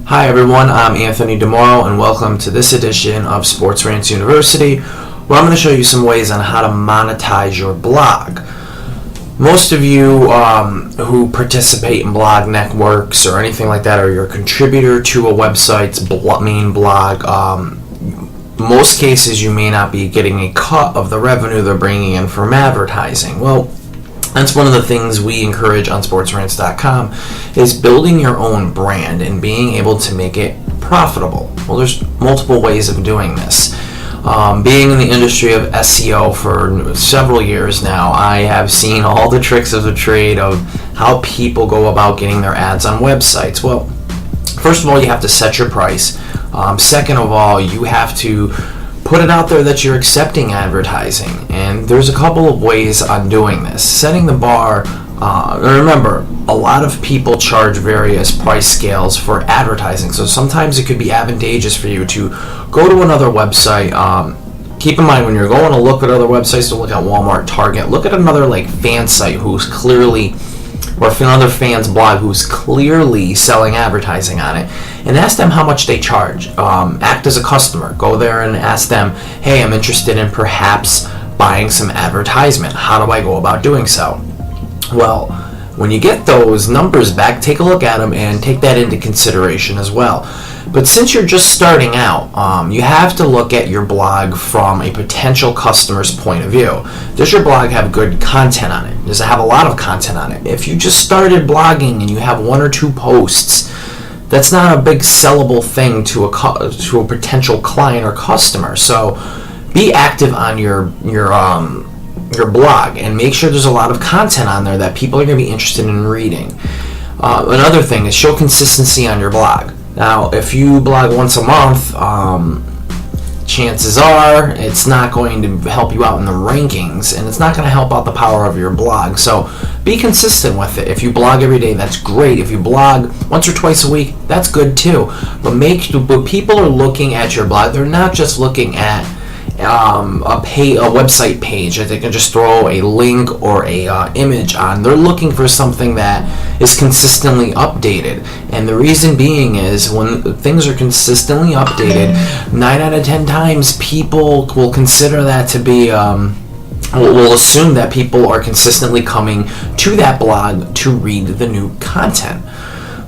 Hi everyone, I'm Anthony DiMoro and welcome to this edition of SportsRantz University, where I'm going to show you some ways on how to monetize your blog. Most of you who participate in blog networks or anything like that, or you're a contributor to a website's main blog, most cases you may not be getting a cut of the revenue they're bringing in from advertising. Well, that's one of the things we encourage on SportsRantz.com is building your own brand and being able to make it profitable. Well, there's multiple ways of doing this. Being in the industry of SEO for several years now, I have seen all the tricks of the trade of how people go about getting their ads on websites. Well, first of all, you have to set your price. Second of all, you have to put it out there that you're accepting advertising, and there's a couple of ways on doing this. Setting the bar, remember, a lot of people charge various price scales for advertising, so sometimes it could be advantageous for you to go to another website. Keep in mind, when you're going to look at other websites, to look at Walmart, Target, look at another fan site who's clearly, or another fan's blog who's clearly selling advertising on it, and ask them how much they charge. Act as a customer. Go there and ask them, hey, I'm interested in perhaps buying some advertisement. How do I go about doing so? Well, when you get those numbers back, take a look at them and take that into consideration as well. But since you're just starting out, you have to look at your blog from a potential customer's point of view. Does your blog have good content on it? Does it have a lot of content on it? If you just started blogging and you have one or two posts, that's not a big sellable thing to a potential client or customer. So be active on your blog and make sure there's a lot of content on there that people are going to be interested in reading. Another thing is show consistency on your blog. Now, if you blog once a month, chances are it's not going to help you out in the rankings, and it's not going to help out the power of your blog. So be consistent with it. If you blog every day, that's great. If you blog once or twice a week, that's good too. But people are looking at your blog. They're not just looking at a website page that they can just throw a link or a image on. They're looking for something that is consistently updated, and the reason being is when things are consistently updated, 9 out of 10 times people will consider that to be will assume that people are consistently coming to that blog to read the new content.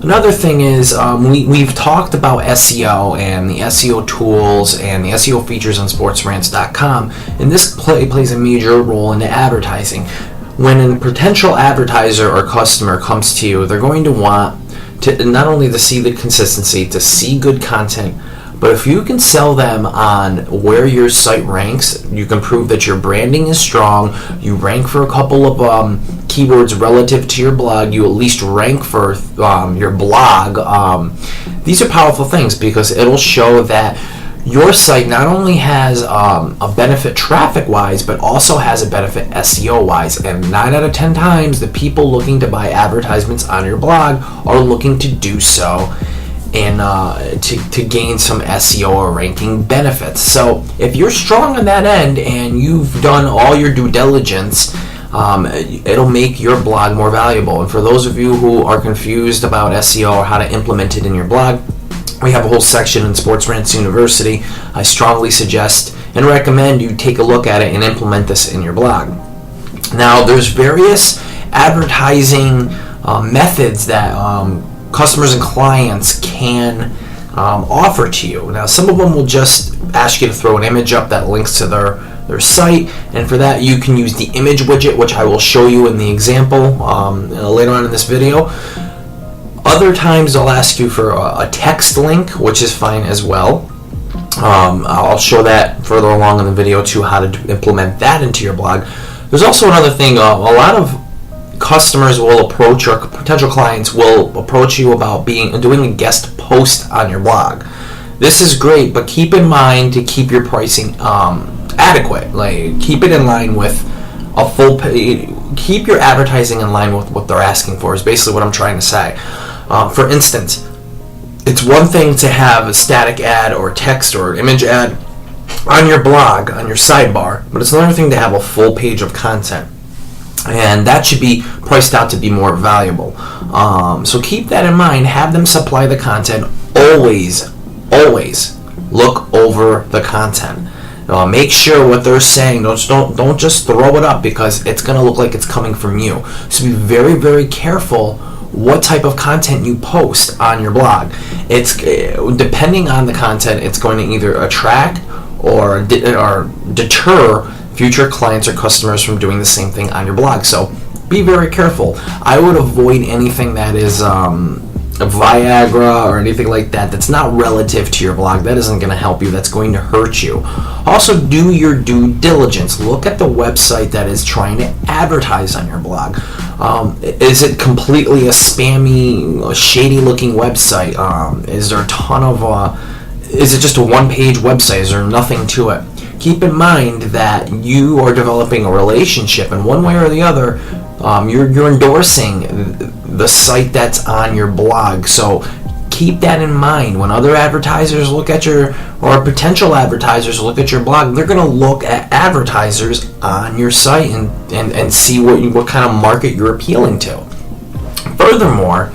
Another thing is we've talked about SEO and the SEO tools and the SEO features on SportsRantz.com, and this plays a major role in advertising. When a potential advertiser or customer comes to you, they're going to want to not only to see the consistency, to see good content, but if you can sell them on where your site ranks, you can prove that your branding is strong, you rank for a couple of keywords relative to your blog, you at least rank for your blog. These are powerful things because it'll show that your site not only has a benefit traffic-wise, but also has a benefit SEO-wise. And 9 out of 10 times, the people looking to buy advertisements on your blog are looking to do so and to gain some SEO or ranking benefits. So if you're strong on that end and you've done all your due diligence, it'll make your blog more valuable. And for those of you who are confused about SEO or how to implement it in your blog, we have a whole section in SportsRantz University. I strongly suggest and recommend you take a look at it and implement this in your blog. Now, there's various advertising methods that customers and clients can offer to you. Now, some of them will just ask you to throw an image up that links to their site, and for that you can use the image widget, which I will show you in the example later on in this video. Other times they'll ask you for a text link, which is fine as well. I'll show that further along in the video too, how to implement that into your blog. There's also another thing, a lot of customers will approach, or potential clients will approach you about doing a guest post on your blog. This is great, but keep in mind to keep your pricing adequate. Keep it in line with a full keep your advertising in line with what they're asking for, is basically what I'm trying to say. For instance, it's one thing to have a static ad or text or image ad on your blog, on your sidebar, but it's another thing to have a full page of content. and that should be priced out to be more valuable. So keep that in mind. Have them supply the content. always look over the content. Make sure what they're saying. Don't just throw it up, because it's going to look like it's coming from you. So be very, very careful what type of content you post on your blog. It's depending on the content, it's going to either attract or deter future clients or customers from doing the same thing on your blog. So be very careful. I would avoid anything that is Viagra or anything like that that's not relative to your blog. That isn't going to help you. That's going to hurt you. Also, do your due diligence. Look at the website that is trying to advertise on your blog. Is it completely a spammy, shady-looking website? Is there a ton of... is it just a one-page website? Is there nothing to it? Keep in mind that you are developing a relationship, and one way or the other, you're endorsing the site that's on your blog. So keep that in mind. When other advertisers look at or potential advertisers look at your blog, they're going to look at advertisers on your site and see what kind of market you're appealing to. Furthermore,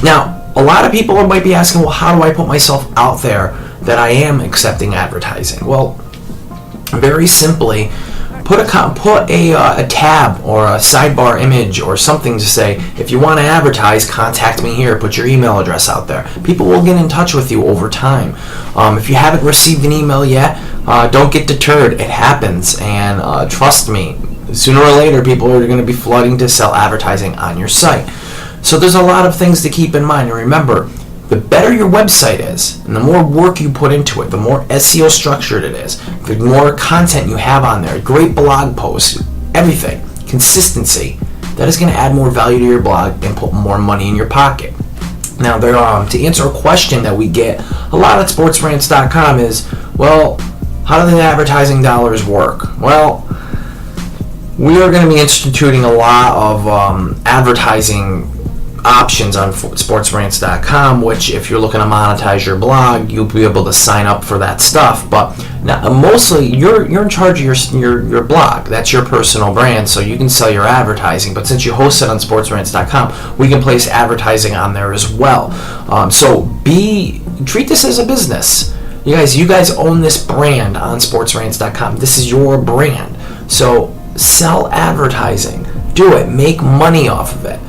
now a lot of people might be asking, well, how do I put myself out there that I am accepting advertising? Well, very simply, put a tab or a sidebar image or something to say, if you want to advertise, contact me here. Put your email address out there. People will get in touch with you over time. If you haven't received an email yet, don't get deterred. It happens, and trust me, sooner or later, people are going to be flooding to sell advertising on your site. So there's a lot of things to keep in mind. And remember, the better your website is, and the more work you put into it, the more SEO structured it is, the more content you have on there, great blog posts, everything, consistency, that is going to add more value to your blog and put more money in your pocket. Now, to answer a question that we get a lot at SportsRantz.com is, well, how do the advertising dollars work? Well, we are going to be instituting a lot of advertising options on SportsRantz.com, which if you're looking to monetize your blog, you'll be able to sign up for that stuff. But now, mostly you're in charge of your blog. That's your personal brand, so you can sell your advertising. But since you host it on SportsRantz.com, we can place advertising on there as well. So treat this as a business. You guys own this brand on SportsRantz.com. This is your brand. So sell advertising. Do it. Make money off of it.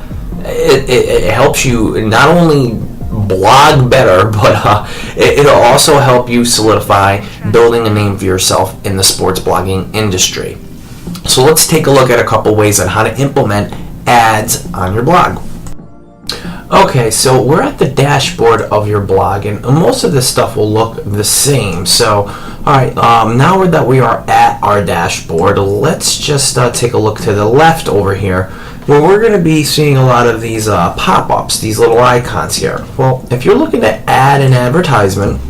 It helps you not only blog better, but it'll also help you solidify building a name for yourself in the sports blogging industry. So let's take a look at a couple ways on how to implement ads on your blog. Okay, so we're at the dashboard of your blog, and most of this stuff will look the same. So, alright, now that we are at our dashboard, let's just take a look to the left over here, where we're going to be seeing a lot of these pop-ups, these little icons here. Well, if you're looking to add an advertisement,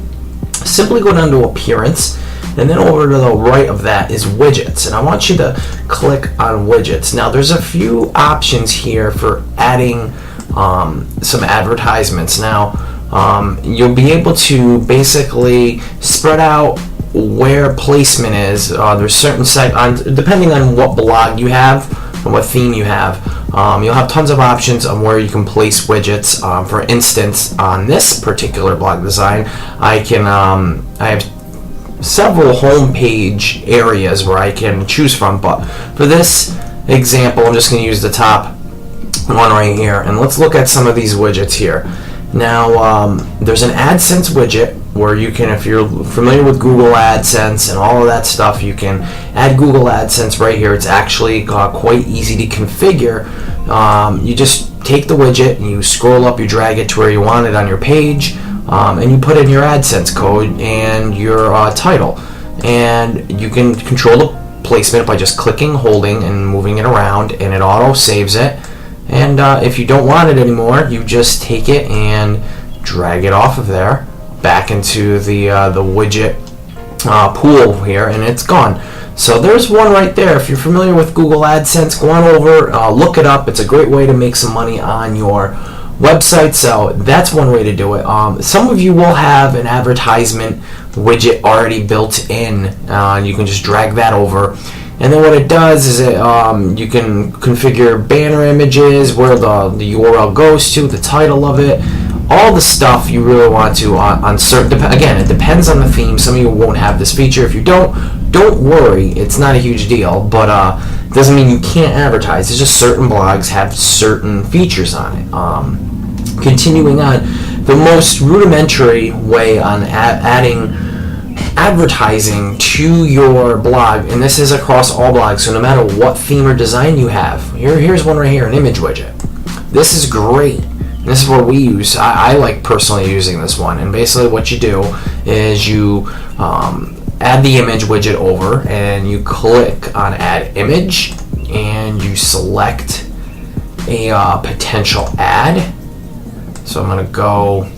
simply go down to Appearance, and then over to the right of that is Widgets. And I want you to click on Widgets. Now, there's a few options here for adding some advertisements. Now, you'll be able to basically spread out where placement is. There's certain depending on what blog you have and what theme you have, you'll have tons of options on where you can place widgets. For instance, on this particular blog design, I have several homepage areas where I can choose from, but for this example, I'm just going to use the top one right here, and let's look at some of these widgets here. Now, there's an AdSense widget where you can, if you're familiar with Google AdSense and all of that stuff, you can add Google AdSense right here. It's actually quite easy to configure. You just take the widget and you scroll up, you drag it to where you want it on your page, and you put in your AdSense code and your title. And you can control the placement by just clicking, holding, and moving it around, and it auto saves it. And if you don't want it anymore, you just take it and drag it off of there back into the widget pool here, and it's gone. So there's one right there. If you're familiar with Google AdSense, go on over, look it up. It's a great way to make some money on your website. So that's one way to do it. Some of you will have an advertisement widget already built in. You can just drag that over. And then what it does is you can configure banner images, where the URL goes to, the title of it, all the stuff you really want to on certain. Again, it depends on the theme. Some of you won't have this feature. If you don't worry. It's not a huge deal, but it doesn't mean you can't advertise. It's just certain blogs have certain features on it. Continuing on, the most rudimentary way on adding advertising to your blog, and this is across all blogs, so no matter what theme or design you have, here's one right here, an image widget. This is great. This is what we use. I like personally using this one, and basically what you do is you add the image widget over, and you click on add image, and you select a potential ad. So I'm going to go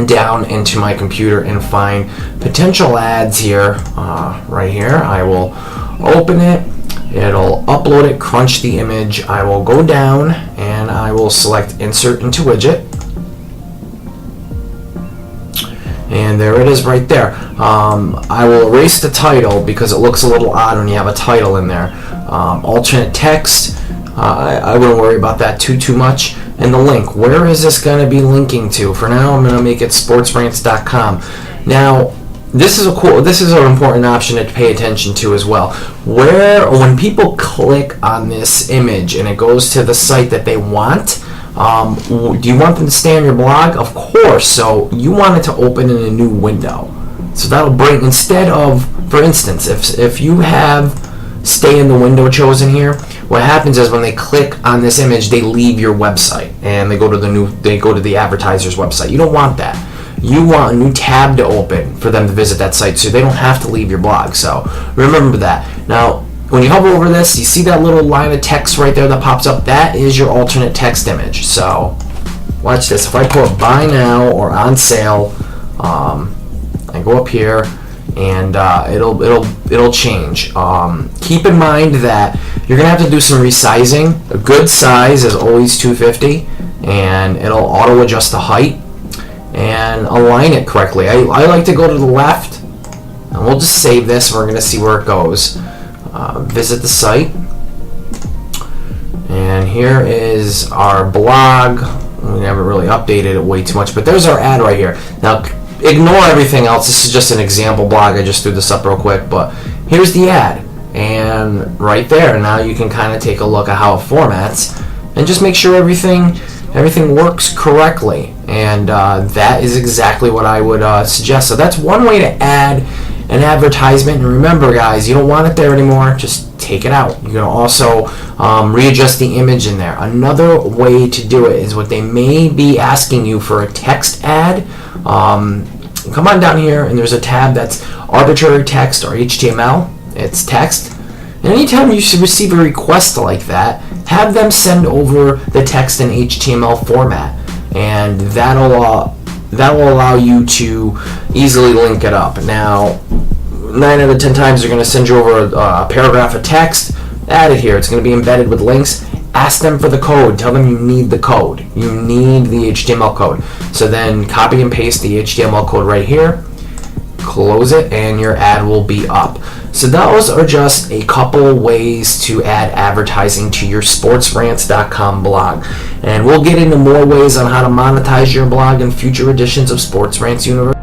down into my computer and find potential ads here, right here. I will open it, it'll upload it, crunch the image. I will go down and I will select insert into widget, and there it is right there. I will erase the title because it looks a little odd when you have a title in there. Alternate text, I wouldn't worry about that too much. And the link, where is this going to be linking to? For now, I'm going to make it sportsrantz.com. Now, this is an important option to pay attention to as well. When people click on this image and it goes to the site that they want, do you want them to stay on your blog? Of course. So you want it to open in a new window. So that'll bring, instead of, for instance, if you have stay in the window chosen here, what happens is when they click on this image, they leave your website and they go to the advertiser's website. You don't want that. You want a new tab to open for them to visit that site, so they don't have to leave your blog. So remember that. Now, when you hover over this, you see that little line of text right there that pops up. That is your alternate text image. So watch this. If I put buy now or on sale, I go up here, and it'll change. Keep in mind that you're gonna have to do some resizing. A good size is always 250, and it'll auto adjust the height and align it correctly. I like to go to the left, and we'll just save this. We're gonna see where it goes. Visit the site, and here is our blog. We haven't really updated it way too much, but there's our ad right here. Now, ignore everything else. This is just an example blog. I just threw this up real quick, but here's the ad, and right there, now you can kind of take a look at how it formats and just make sure everything works correctly. And that is exactly what I would suggest. So that's one way to add an advertisement. And remember, guys, you don't want it there anymore. Just take it out. You can also readjust the image in there. Another way to do it is what they may be asking you for a text ad. Come on down here, and there's a tab that's arbitrary text or HTML. It's text. And anytime you receive a request like that, have them send over the text in HTML format, and that'll allow you to easily link it up. Now, 9 out of 10 times they're going to send you over a paragraph of text. Add it here. It's going to be embedded with links. Ask them for the code. Tell them you need the code. You need the HTML code. So then copy and paste the HTML code right here. Close it, and your ad will be up. So those are just a couple ways to add advertising to your SportsRantz.com blog. And we'll get into more ways on how to monetize your blog in future editions of SportsRantz University.